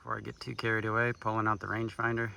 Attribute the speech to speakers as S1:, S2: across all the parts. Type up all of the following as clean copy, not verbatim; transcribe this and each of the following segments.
S1: Before I get too carried away, pulling out the rangefinder.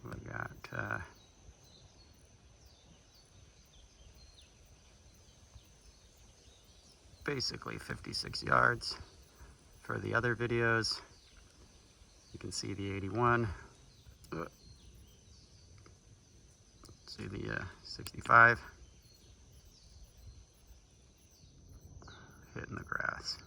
S1: We got basically 56 yards. For the other videos, you can see the 81. See the 65 hitting the grass.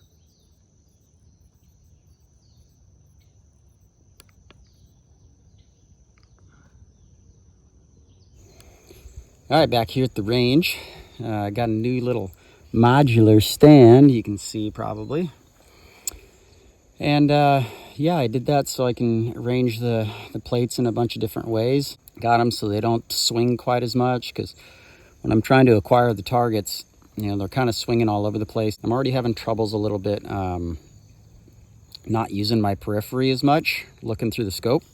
S1: All right, back here at the range, I got a new little modular stand, you can see probably. And yeah, I did that so I can arrange the plates in a bunch of different ways. Got them so they don't swing quite as much, because when I'm trying to acquire the targets, you know, they're kind of swinging all over the place. I'm already having troubles a little bit not using my periphery as much, looking through the scope.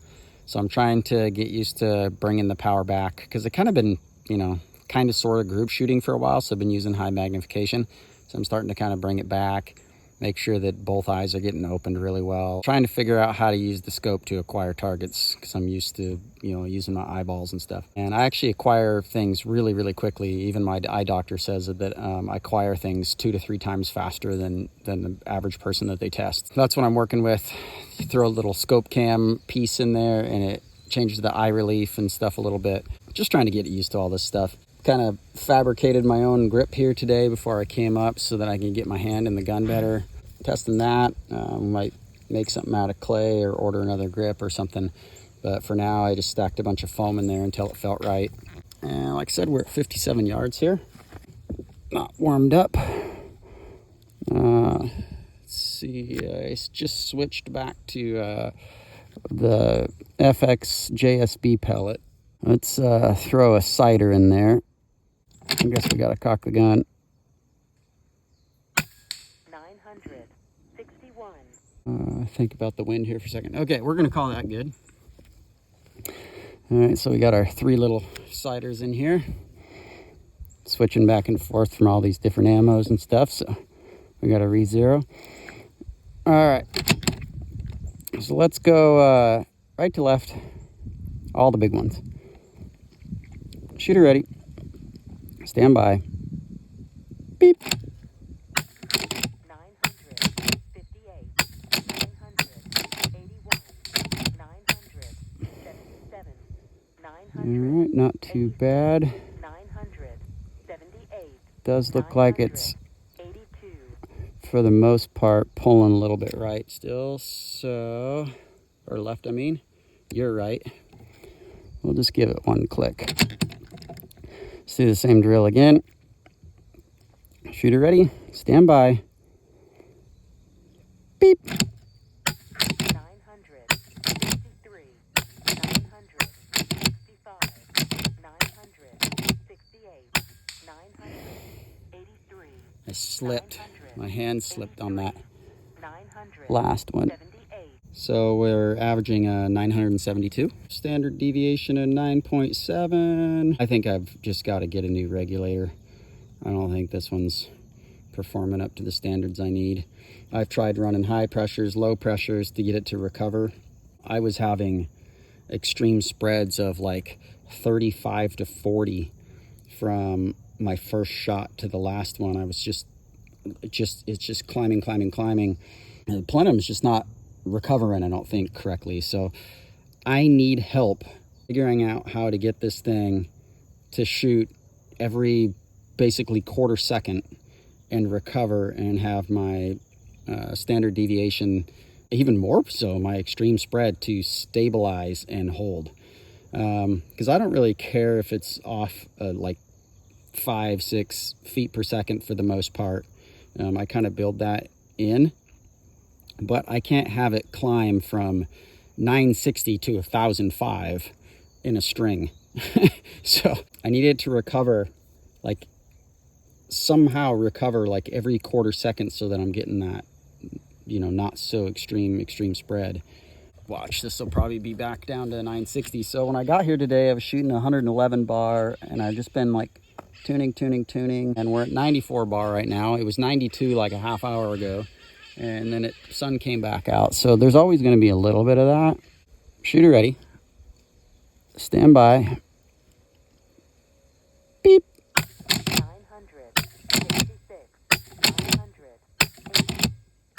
S1: So I'm trying to get used to bringing the power back, because I've kind of been, you know, kind of sort of group shooting for a while, so I've been using high magnification. So I'm starting to kind of bring it back, make sure that both eyes are getting opened really well. Trying to figure out how to use the scope to acquire targets, because I'm used to, you know, using my eyeballs and stuff. And I actually acquire things really, really quickly. Even my eye doctor says that I acquire things 2 to 3 times faster than the average person that they test. That's what I'm working with. You throw a little scope cam piece in there and it changes the eye relief and stuff a little bit. Just trying to get used to all this stuff. Kind of fabricated my own grip here today before I came up so that I can get my hand in the gun better. Testing that. Might make something out of clay or order another grip or something. But for now, I just stacked a bunch of foam in there until it felt right. And like I said, we're at 57 yards here. Not warmed up. Let's see, I just switched back to the FX JSB pellet. Let's throw a sighter in there. I guess we gotta cock the gun.
S2: 961.
S1: Think about the wind here for a second. Okay, we're gonna call that good. All right, so we got our 3 little sighters in here. Switching back and forth from all these different ammos and stuff, so we got a re-zero. All right, so let's go right to left, all the big ones. Shooter ready. Stand by. Beep.
S2: 958, 981, 977, 900.
S1: All right, not too bad.
S2: 978.
S1: Does look like it's,
S2: 82.
S1: for the most part, pulling a little bit right still, so, or left, I mean. You're right. We'll just give it one click. Let's do the same drill again. Shooter ready. Stand by. Beep.
S2: 963, 965, 968, 983.
S1: I slipped. My hand slipped on that
S2: 978.
S1: last one. So we're averaging 972. Standard deviation of 9.7. I think I've just got to get a new regulator. I don't think this one's performing up to the standards I need. I've tried running high pressures, low pressures to get it to recover. I was having extreme spreads of like 35 to 40 from my first shot to the last one. I was it's just climbing. And the plenum's just not recovering, I don't think, correctly. So I need help figuring out how to get this thing to shoot every basically quarter second and recover and have my standard deviation, even more so my extreme spread, to stabilize and hold. Because I don't really care if it's off like 5-6 feet per second for the most part. I kind of build that in, but I can't have it climb from 960 to 1005 in a string. So I need it to recover, like somehow recover like every quarter second, so that I'm getting that, you know, not so extreme spread. Watch, this will probably be back down to 960. So when I got here today, I was shooting 111 bar, and I've just been like tuning, and we're at 94 bar right now. It was 92 like a half hour ago, and then sun came back out. So there's always going to be a little bit of that. Shooter ready. Stand by. Beep.
S2: 966, 900,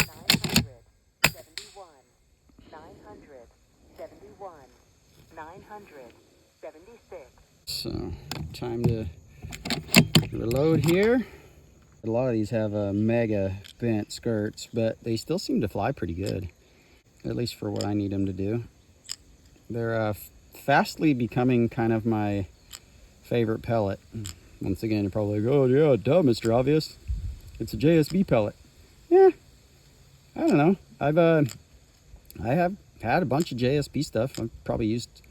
S2: 971, 971, 976.
S1: So time to reload here. A lot of these have mega bent skirts, but they still seem to fly pretty good, at least for what I need them to do. They're fastly becoming kind of my favorite pellet. Once again, you're probably like, oh yeah, duh, Mr. Obvious. It's a JSB pellet. Yeah, I don't know. I have had a bunch of JSB stuff. I've probably used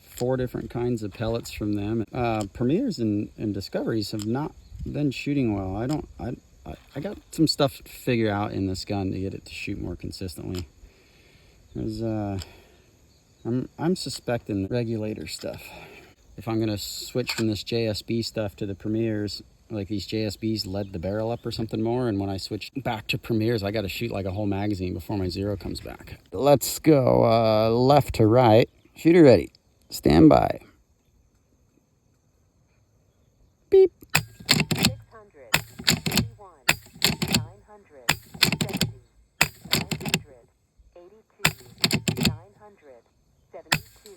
S1: 4 different kinds of pellets from them. Premiers and Discoveries have not been shooting well. I got some stuff to figure out in this gun to get it to shoot more consistently. There's I'm suspecting Regulator stuff. If I'm gonna switch from this JSB stuff to the Premiers, like these JSBs led the barrel up or something more, and when I switch back to Premiers, I gotta shoot like a whole magazine before my zero comes back. Let's go left to right. Shooter ready. Stand by. Beep.
S2: 681, 970, 982, 972,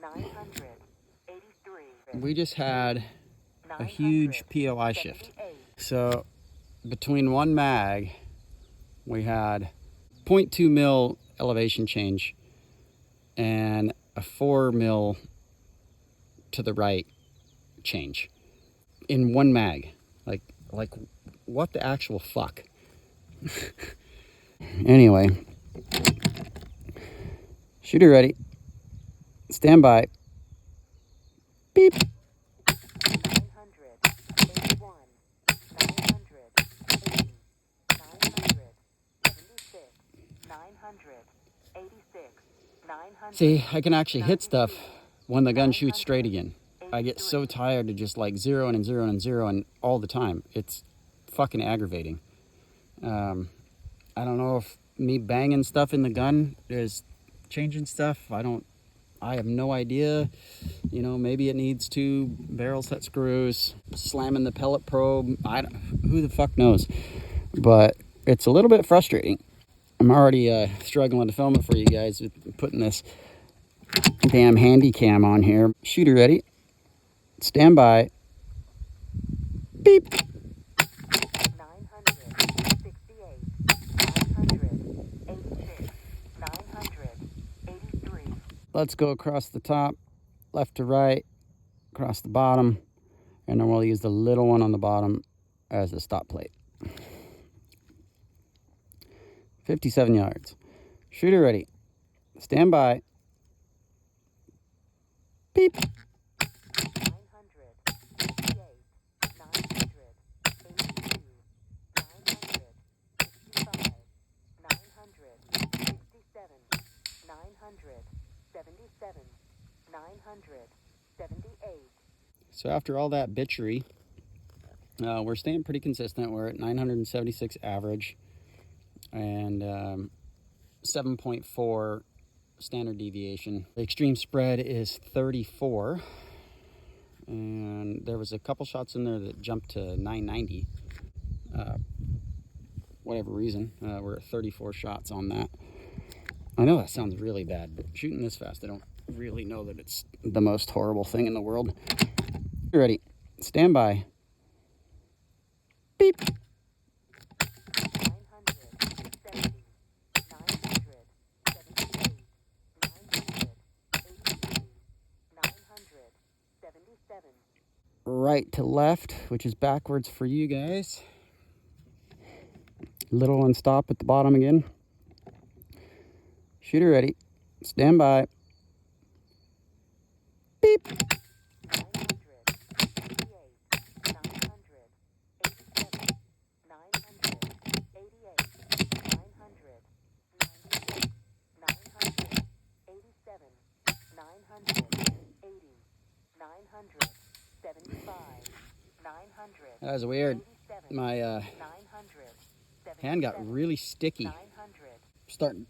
S2: 983.
S1: We just had a huge POI shift. So between one mag, we had 0.2 mil elevation change and a 4 mil to the right change in one mag. Like what the actual fuck? Anyway, shooter ready. Stand by. Beep.
S2: 981, 980, 976, 986, 900.
S1: See, I can actually hit stuff when the gun shoots straight again. I get so tired of just like zeroing and zeroing and zeroing all the time. It's fucking aggravating. I don't know if me banging stuff in the gun is changing stuff. I have no idea. You know, maybe it needs 2 barrel set screws, slamming the pellet probe. Who the fuck knows? But it's a little bit frustrating. I'm already struggling to film it for you guys with putting this damn handy cam on here. Shooter ready. Stand by. Beep.
S2: 968, 986, 983.
S1: Let's go across the top, left to right, across the bottom, and then we'll use the little one on the bottom as a stop plate. 57 yards. Shooter ready. Stand by. Beep.
S2: 968, 982, 965, 967, 977, 978.
S1: So after all that bitchery, we're staying pretty consistent. We're at 976 average and 7.4 standard deviation. The extreme spread is 34, and there was a couple shots in there that jumped to 990. Whatever reason, we're at 34 shots on that. I know that sounds really bad, but shooting this fast, I don't really know that it's the most horrible thing in the world. You ready? Stand by. Beep.
S2: 970, 978, 983, 977.
S1: Right to left, which is backwards for you guys. Little one stop at the bottom again. Shooter ready. Stand by. Beep.
S2: 968, 987, 988, 996, 987, 980, 975, 900.
S1: That was weird. My
S2: 900,
S1: Hand got really sticky.
S2: 900.
S1: Starting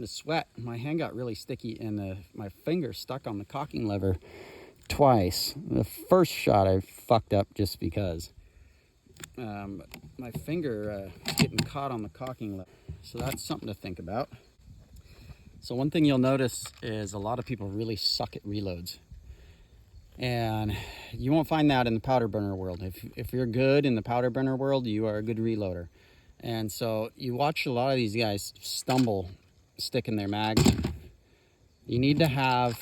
S1: to sweat. My hand got really sticky, and my finger stuck on the cocking lever twice. The first shot I fucked up just because my finger is getting caught on the cocking lever. So that's something to think about. So one thing you'll notice is a lot of people really suck at reloads. And you won't find that in the powder burner world. If you're good in the powder burner world, you are a good reloader. And so you watch a lot of these guys stumble sticking their mags in. You need to have,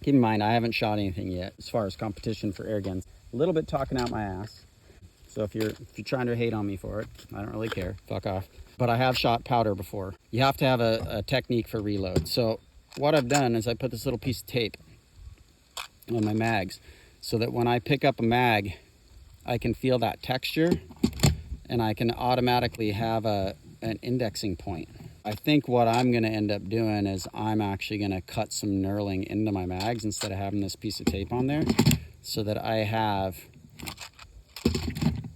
S1: keep in mind, I haven't shot anything yet as far as competition for air guns. A little bit talking out my ass. So if you're trying to hate on me for it, I don't really care. Fuck off. But I have shot powder before. You have to have a technique for reload. So what I've done is I put this little piece of tape on my mags so that when I pick up a mag, I can feel that texture and I can automatically have an indexing point. I think what I'm going to end up doing is I'm actually going to cut some knurling into my mags instead of having this piece of tape on there, so that I have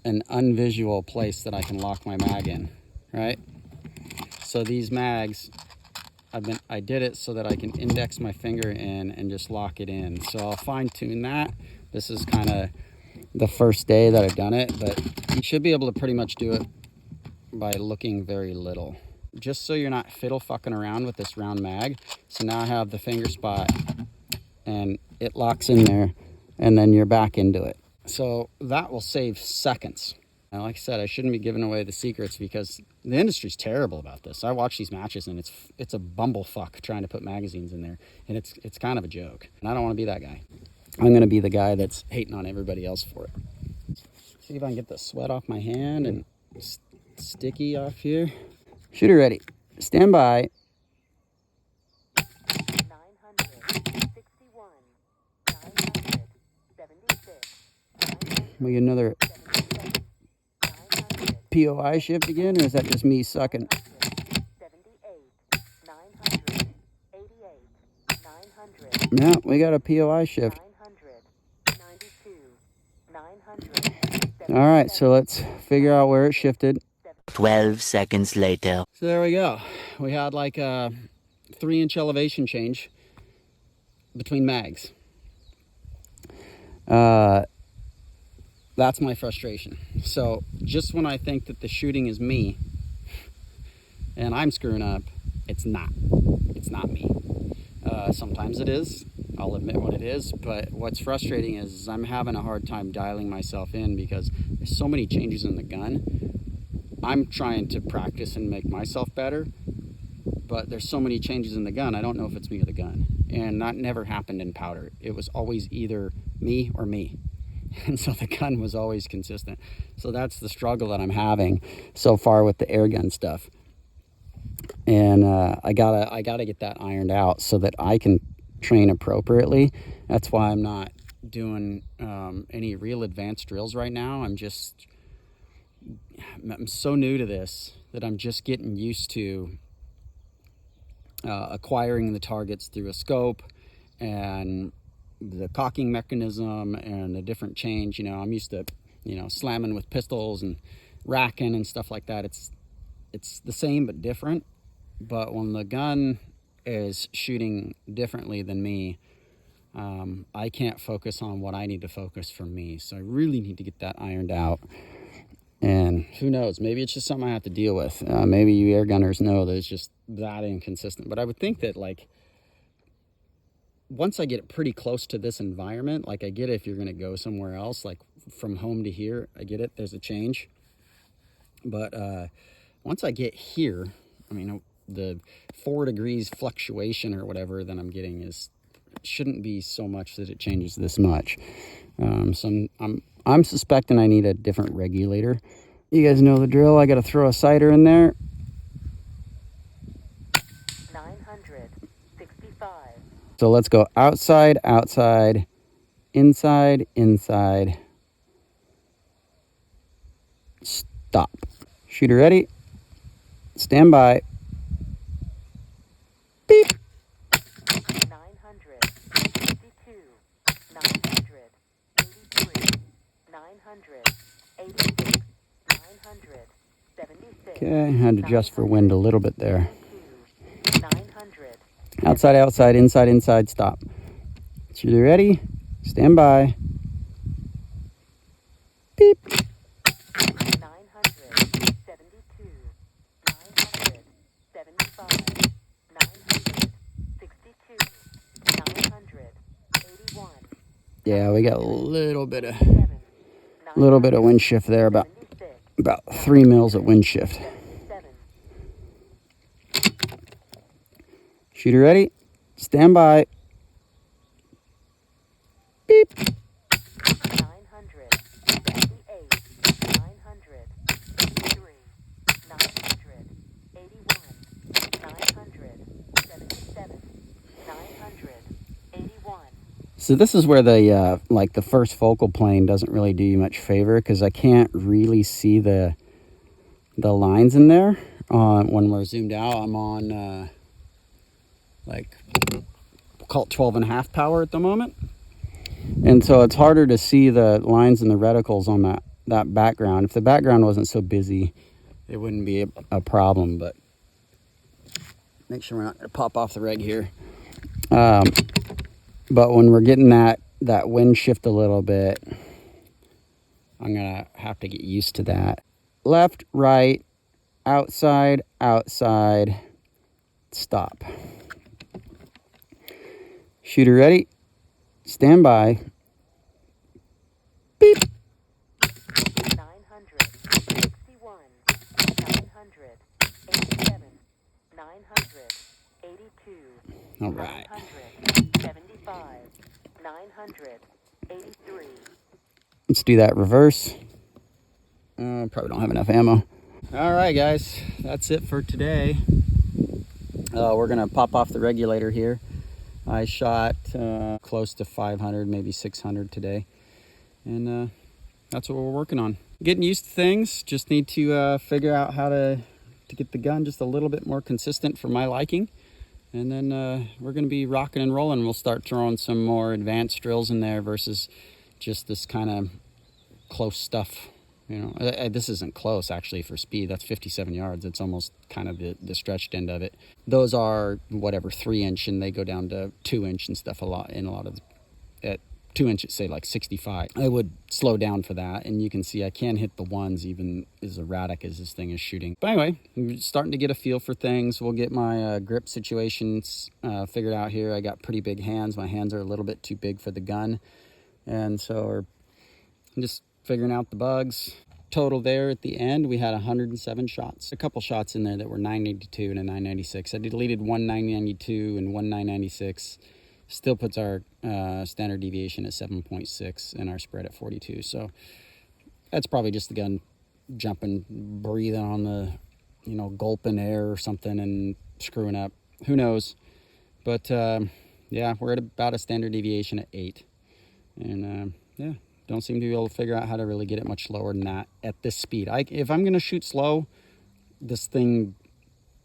S1: an unvisual place that I can lock my mag in, right? So these mags, I did it so that I can index my finger in and just lock it in. So I'll fine tune that. This is kind of the first day that I've done it, but you should be able to pretty much do it by looking very little. Just so you're not fiddle fucking around with this round mag. So now I have the finger spot and it locks in there and then you're back into it. So that will save seconds. And like I said, I shouldn't be giving away the secrets because the industry's terrible about this. I watch these matches and it's a bumblefuck trying to put magazines in there, and it's kind of a joke. And I don't want to be that guy. I'm gonna be the guy that's hating on everybody else for it. See if I can get the sweat off my hand and sticky off here. Shooter ready. Stand by.
S2: 961. 976.
S1: We get another
S2: 900.
S1: POI shift again, or is that just me sucking?
S2: 78. 900. 88. 900.
S1: No, we got a POI shift.
S2: 900. 92. 900.
S1: All right, so let's figure out where it shifted.
S3: 12 seconds later.
S1: So there we go. We had like a 3-inch elevation change between mags. That's my frustration. So just when I think that the shooting is me and I'm screwing up, it's not. It's not me. Sometimes it is. I'll admit what it is. But what's frustrating is I'm having a hard time dialing myself in because there's so many changes in the gun. I'm trying to practice and make myself better, but there's so many changes in the gun, I don't know if it's me or the gun. And that never happened in powder. It was always either me or me. And so the gun was always consistent. So that's the struggle that I'm having so far with the air gun stuff. And I gotta get that ironed out so that I can train appropriately. That's why I'm not doing any real advanced drills right now. I'm so new to this that I'm just getting used to acquiring the targets through a scope and the cocking mechanism and the different change. You know, I'm used to, slamming with pistols and racking and stuff like that. It's the same but different. But when the gun is shooting differently than me, I can't focus on what I need to focus for me. So I really need to get that ironed out. And who knows, maybe it's just something I have to deal with. Maybe you air gunners know that it's just that inconsistent. But I would think that, like, once I get pretty close to this environment, like I get it if you're going to go somewhere else, like from home to here, I get it, there's a change. But once I get here, I mean, the 4 degrees fluctuation or whatever that I'm getting shouldn't be so much that it changes this much. So I'm suspecting I need a different regulator. You guys know the drill. I got to throw a sighter in there.
S2: 965.
S1: So let's go outside, outside, inside, inside. Stop. Shooter ready. Stand by. Beep.
S2: 962. 983. 986. 900. 76.
S1: Okay, had to adjust for wind a little bit there.
S2: 900.
S1: Outside, outside, inside, inside, stop. Shooter ready? Stand by. Beep.
S2: 972. 975. 962. 981.
S1: Yeah, we got a little bit of
S2: 7.
S1: wind shift there, about 3 mils of wind shift.
S2: 77.
S1: Shooter ready? Stand by. Beep.
S2: 978. 983. 981. 977. 981.
S1: So this is where the like the first focal plane doesn't really do you much favor, because I can't really see the lines in there. When we're zoomed out, I'm on like, we'll call it 12.5 power at the moment, and so it's harder to see the lines and the reticles on that background. If the background wasn't so busy, it wouldn't be a problem. But make sure we're not going to pop off the reg here. But when we're getting that wind shift a little bit, I'm gonna have to get used to that. Left, right, outside, outside, stop. Shooter ready? Stand by. Beep.
S2: 961. 987. 982.
S1: All right.
S2: 975. 983.
S1: Let's do that reverse. Probably don't have enough ammo. All right, guys, that's it for today. We're gonna pop off the regulator here. I shot close to 500, maybe 600 today, and that's what we're working on. Getting used to things. Just need to figure out how to get the gun just a little bit more consistent for my liking, and then we're gonna be rocking and rolling. We'll start throwing some more advanced drills in there versus just this kind of close stuff. You know, this isn't close actually for speed. That's 57 yards. It's almost kind of the stretched end of it. Those are whatever 3-inch, and they go down to 2-inch and stuff a lot of at 2 inches, say like 65. I would slow down for that, and you can see I can hit the ones even as erratic as this thing is shooting. But anyway, I'm starting to get a feel for things. We'll get my grip situations figured out here. I got pretty big hands. My hands are a little bit too big for the gun, and so I'm just figuring out the bugs. Total there at the end, we had 107 shots. A couple shots in there that were 982 and a 996. I deleted one 992 and one 996. Still puts our standard deviation at 7.6 and our spread at 42. So that's probably just the gun jumping, breathing on the, gulping air or something and screwing up. Who knows? But yeah, we're at about a standard deviation at 8. And yeah. Don't seem to be able to figure out how to really get it much lower than that at this speed. If I'm going to shoot slow, this thing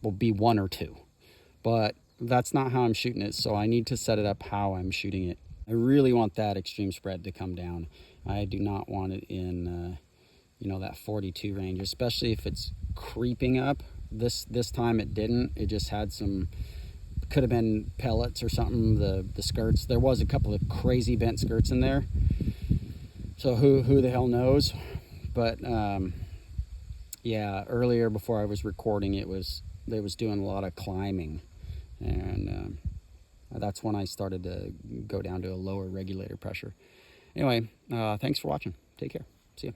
S1: will be 1 or 2. But that's not how I'm shooting it, so I need to set it up how I'm shooting it. I really want that extreme spread to come down. I do not want it in, that 42 range, especially if it's creeping up. This time it didn't. It just had some, could have been pellets or something, the skirts. There was a couple of crazy bent skirts in there. So who the hell knows? But yeah, earlier before I was recording, they was doing a lot of climbing, and that's when I started to go down to a lower regulator pressure. Anyway, thanks for watching. Take care. See ya.